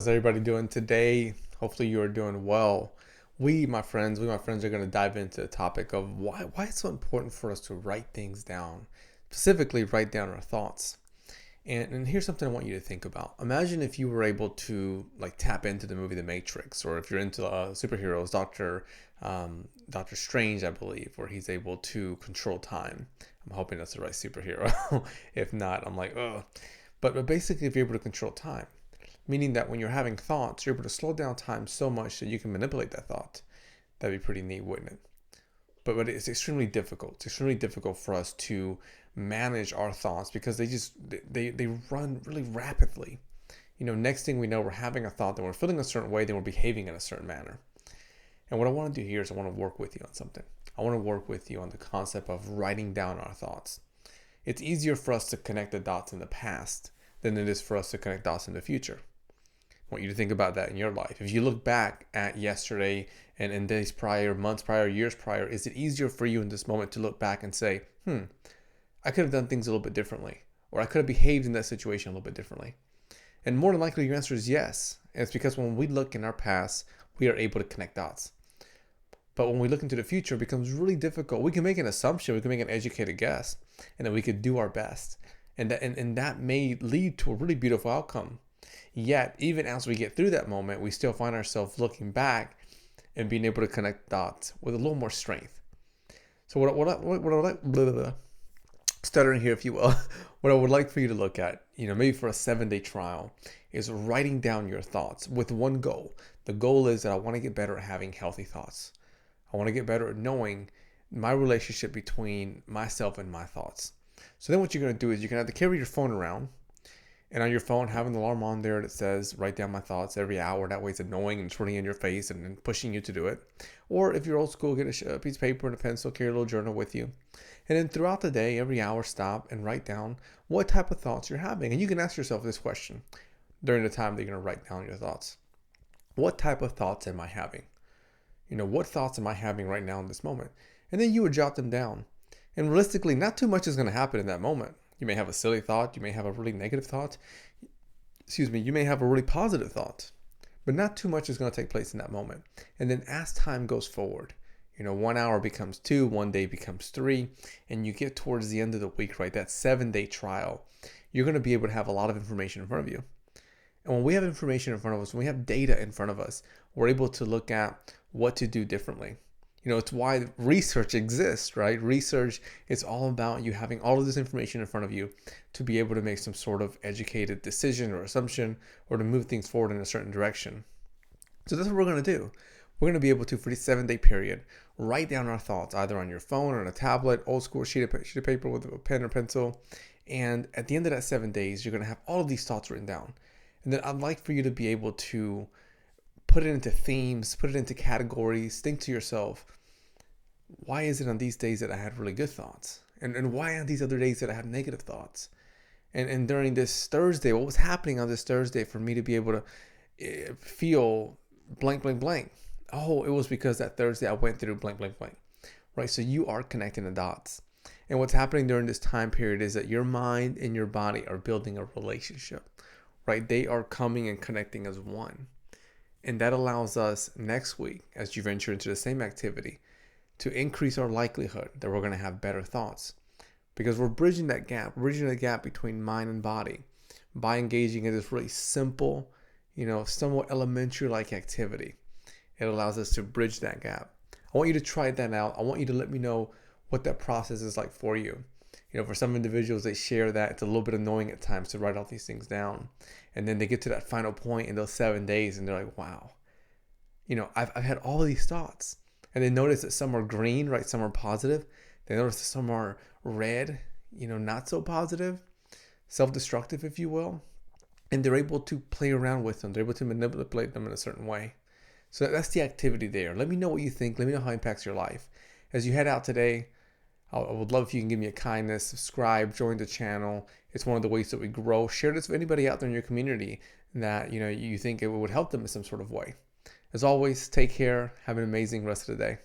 How's everybody doing today? Hopefully you are doing well. We my friends are going to dive into the topic of why it's so important for us to write things down, specifically write down our thoughts. And here's something I want you to think about. Imagine if you were able to like tap into the movie The Matrix, or if you're into superheroes, Doctor Strange, I believe, where he's able to control time. I'm hoping that's the right superhero. If not, I'm like, oh. But basically, if you're able to control time, meaning that when you're having thoughts, you're able to slow down time so much that you can manipulate that thought. That'd be pretty neat, wouldn't it? But it's extremely difficult. It's extremely difficult for us to manage our thoughts because they run really rapidly. Next thing we know, we're having a thought, then we're feeling a certain way, then we're behaving in a certain manner. And what I want to do here is I want to work with you on something. I want to work with you on the concept of writing down our thoughts. It's easier for us to connect the dots in the past than it is for us to connect dots in the future. I want you to think about that in your life. If you look back at yesterday and in days prior, months prior, years prior, is it easier for you in this moment to look back and say, I could have done things a little bit differently, or I could have behaved in that situation a little bit differently? And more than likely, your answer is yes. And it's because when we look in our past, we are able to connect dots. But when we look into the future, it becomes really difficult. We can make an assumption, we can make an educated guess, and then we could do our best. And that may lead to a really beautiful outcome. Yet, even as we get through that moment, we still find ourselves looking back and being able to connect dots with a little more strength. So stuttering here, if you will, what I would like for you to look at, maybe for a 7-day trial, is writing down your thoughts with one goal. The goal is that I want to get better at having healthy thoughts. I want to get better at knowing my relationship between myself and my thoughts. So then what you're going to do is you're going to have to carry your phone around, and on your phone have an alarm on there that says write down my thoughts every hour. That way it's annoying and turning in your face and pushing you to do it. Or if you're old school, get a piece of paper and a pencil, carry a little journal with you. And then throughout the day, every hour, stop and write down what type of thoughts you're having. And you can ask yourself this question during the time that you're going to write down your thoughts. What type of thoughts am I having? What thoughts am I having right now in this moment? And then you would jot them down. And realistically, not too much is going to happen in that moment. You may have a silly thought. You may have a really negative thought. You may have a really positive thought. But not too much is going to take place in that moment. And then as time goes forward, 1 hour becomes 2, 1 day becomes 3, and you get towards the end of the week, right? That 7-day trial, you're going to be able to have a lot of information in front of you. And when we have information in front of us, when we have data in front of us, we're able to look at what to do differently. It's why research exists, right? Research is all about you having all of this information in front of you to be able to make some sort of educated decision or assumption, or to move things forward in a certain direction. So that's what we're going to do. We're going to be able to, for this 7-day period, write down our thoughts either on your phone or on a tablet, old school sheet of paper with a pen or pencil. And at the end of that 7 days, you're going to have all of these thoughts written down. And then I'd like for you to be able to put it into themes, put it into categories, think to yourself, why is it on these days that I had really good thoughts? And why on these other days that I had negative thoughts? And during this Thursday, what was happening on this Thursday for me to be able to feel blank, blank, blank? Oh, it was because that Thursday I went through blank, blank, blank, right? So you are connecting the dots. And what's happening during this time period is that your mind and your body are building a relationship, right? They are coming and connecting as one. And that allows us next week, as you venture into the same activity, to increase our likelihood that we're going to have better thoughts. Because we're bridging that gap between mind and body by engaging in this really simple, somewhat elementary like activity. It allows us to bridge that gap. I want you to try that out. I want you to let me know what that process is like for you. For some individuals, they share that it's a little bit annoying at times to write all these things down. And then they get to that final point in those 7 days and they're like, wow, I've had all of these thoughts. And they notice that some are green, right? Some are positive. They notice that some are red, not so positive, self-destructive, if you will. And they're able to play around with them. They're able to manipulate them in a certain way. So that's the activity there. Let me know what you think. Let me know how it impacts your life. As you head out today, I would love if you can give me a kindness, subscribe, join the channel. It's one of the ways that we grow. Share this with anybody out there in your community that you think it would help them in some sort of way. As always, take care. Have an amazing rest of the day.